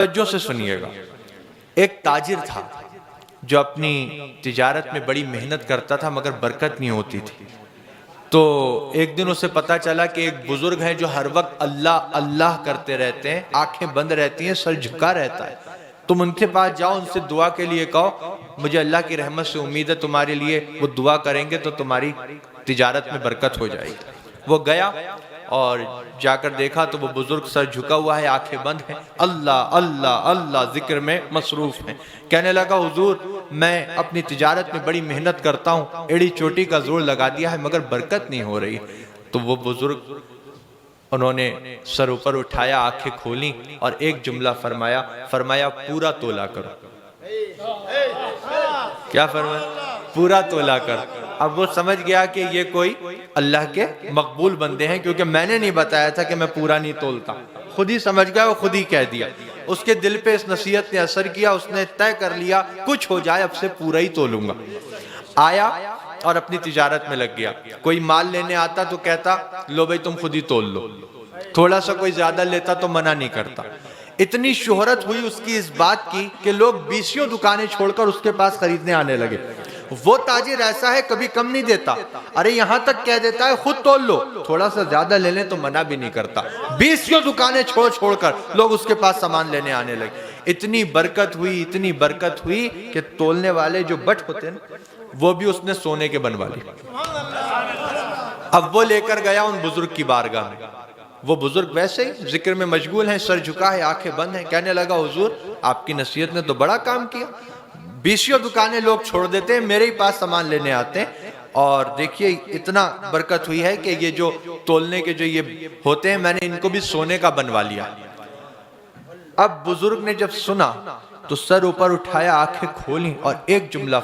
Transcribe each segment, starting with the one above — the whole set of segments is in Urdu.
توجہ سے سنیے گا۔ ایک تاجر تھا جو اپنی تجارت میں بڑی محنت کرتا تھا مگر برکت نہیں ہوتی تھی۔ تو ایک دن اسے پتا چلا کہ ایک بزرگ ہے جو ہر وقت اللہ اللہ کرتے رہتے ہیں، آنکھیں بند رہتی ہیں، سر جھکا رہتا ہے۔ تم ان کے پاس جاؤ، ان سے دعا کے لیے کہو مجھے اللہ کی رحمت سے امید ہے تمہارے لیے وہ دعا کریں گے تو تمہاری تجارت میں برکت ہو جائے گی۔ وہ گیا اور جا کر دیکھا تو وہ بزرگ سر جھکا ہوا ہے، آنکھیں بند ہیں، اللہ اللہ اللہ ذکر میں مصروف ہیں۔ کہنے لگا حضور میں اپنی تجارت میں بڑی محنت کرتا ہوں، ایڑی چوٹی کا زور لگا دیا ہے مگر برکت نہیں ہو رہی۔ تو وہ بزرگ انہوں نے سر اوپر اٹھایا، آنکھیں کھولیں اور ایک جملہ فرمایا پورا تولا کرو۔ کیا فرمایا؟ پورا تولا کرو۔ اب وہ سمجھ گیا کہ یہ کوئی اللہ کے مقبول بندے ہیں، کیونکہ میں نے نہیں بتایا تھا کہ میں پورا نہیں تولتا، خود ہی سمجھ گیا، وہ خود ہی کہہ دیا۔ اس کے دل پہ اس نصیحت نے اثر کیا، اس نے طے کر لیا کچھ ہو جائے اب سے پورا ہی تولوں گا۔ آیا اور اپنی تجارت میں لگ گیا۔ کوئی مال لینے آتا تو کہتا لو بھائی تم خود ہی تول لو، تھوڑا سا کوئی زیادہ لیتا تو منع نہیں کرتا۔ اتنی شہرت ہوئی اس کی اس بات کی کہ لوگ 20 دکانیں چھوڑ کر اس کے پاس خریدنے آنے لگے۔ وہ تاجر ایسا ہے کبھی کم نہیں دیتا، ارے یہاں تک کہہ دیتا ہے خود تول لو، تھوڑا سا زیادہ لے لیں تو منع بھی نہیں کرتا۔ 20 دکانیں چھوڑ کر لوگ اس کے پاس سامان لینے آنے لگے۔ اتنی برکت ہوئی کہ تولنے والے جو بٹ ہوتے ہیں وہ بھی اس نے سونے کے بنوا لیے۔ اب وہ لے کر گیا ان بزرگ کی بارگاہ میں۔ وہ بزرگ ویسے ہی ذکر میں مشغول ہیں، سر جھکا ہے، آنکھیں بند ہیں۔ کہنے لگا حضور آپ کی نصیحت نے تو بڑا کام کیا، 20 دکانیں لوگ چھوڑ دیتے ہیں، میرے ہی پاس سامان لینے آتے ہیں، اور دیکھیے اتنا برکت ہوئی ہے کہ یہ جو تولنے کے جو یہ ہوتے ہیں میں نے ان کو بھی سونے کا بنوا لیا۔ اب بزرگ نے جب سنا تو سر اوپر اٹھایا، آنکھیں کھولیں اور ایک جملہ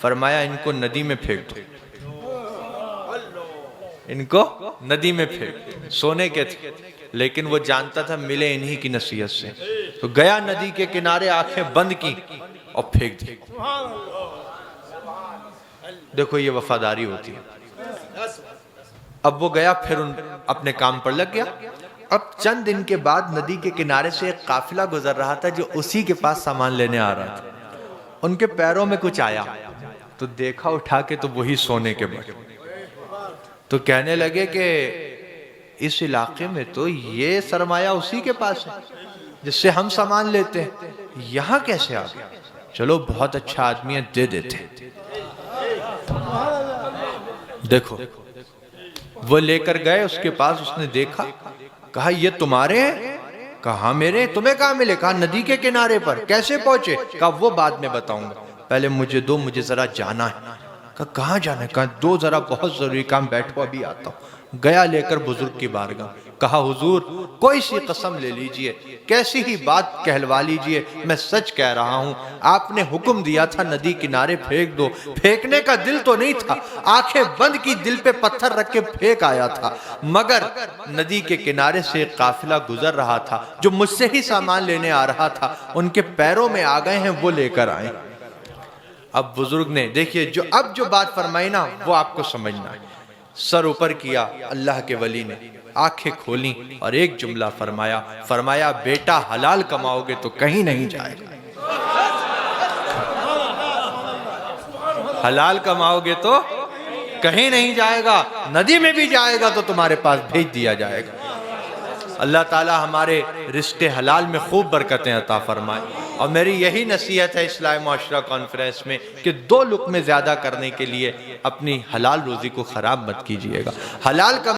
فرمایا ان کو ندی میں پھینک دو، ان کو ندی میں پھینک۔ سونے کے تھے لیکن وہ جانتا تھا ملے انہی کی نصیحت سے، تو گیا ندی کے کنارے، آنکھیں بند کی اور پھینک دی۔ دیکھو یہ وفاداری ہوتی ہے۔ اب وہ گیا پھر اپنے کام پر لگ گیا۔ اب چند دن کے بعد ندی کے کنارے سے ایک قافلہ گزر رہا تھا جو اسی کے پاس سامان لینے آ رہا تھا۔ ان کے پیروں میں کچھ آیا تو دیکھا اٹھا کے تو وہی سونے کے بٹ۔ تو کہنے لگے کہ اس علاقے میں تو یہ سرمایہ اسی کے پاس ہے جس سے ہم سامان لیتے ہیں، یہاں کیسے آ گیا؟ چلو بہت اچھا آدمی ہے، دے دیتے ہیں۔ دیکھو وہ لے کر گئے اس کے پاس، اس نے دیکھا، کہا یہ تمہارے ہیں؟ کہا میرے، تمہیں کہاں ملے؟ کہا ندی کے کنارے پر۔ کیسے پہنچے؟ کہا وہ بعد میں بتاؤں گا، پہلے مجھے دو، مجھے ذرا جانا ہے۔ کہا کہاں جانا ہے؟ کہا دو ذرا بہت ضروری کام، بیٹھو ابھی آتا ہوں۔ گیا لے کر بزرگ کی بارگاہ، کہا حضور کوئی سی قسم لے لیجئے، کیسی ہی بات کہلوا لیجئے، میں سچ کہہ رہا ہوں، آپ نے حکم دیا تھا ندی کنارے پھینک دو، پھینکنے کا دل تو نہیں تھا، آنکھیں بند کی، دل پہ پتھر رکھ کے پھینک آیا تھا، مگر ندی کے کنارے سے ایک قافلہ گزر رہا تھا جو مجھ سے ہی سامان لینے آ رہا تھا، ان کے پیروں میں آ گئے ہیں، وہ لے کر آئے۔ اب بزرگ نے دیکھیے اب جو بات فرمائی نا وہ آپ کو سمجھنا ہے۔ سر اوپر کیا اللہ کے ولی نے، آنکھیں کھولیں اور ایک جملہ فرمایا بیٹا حلال کماؤ گے تو کہیں نہیں جائے گا، حلال کماؤ گے تو کہیں نہیں جائے گا، ندی میں بھی جائے گا تو تمہارے پاس بھیج دیا جائے گا۔ اللہ تعالی ہمارے رزق حلال میں خوب برکتیں عطا فرمائے۔ اور میری یہی نصیحت ہے اصلاح معاشرہ کانفرنس میں کہ 2 لقمے زیادہ کرنے کے لیے اپنی حلال روزی کو خراب مت کیجئے گا۔ حلال کا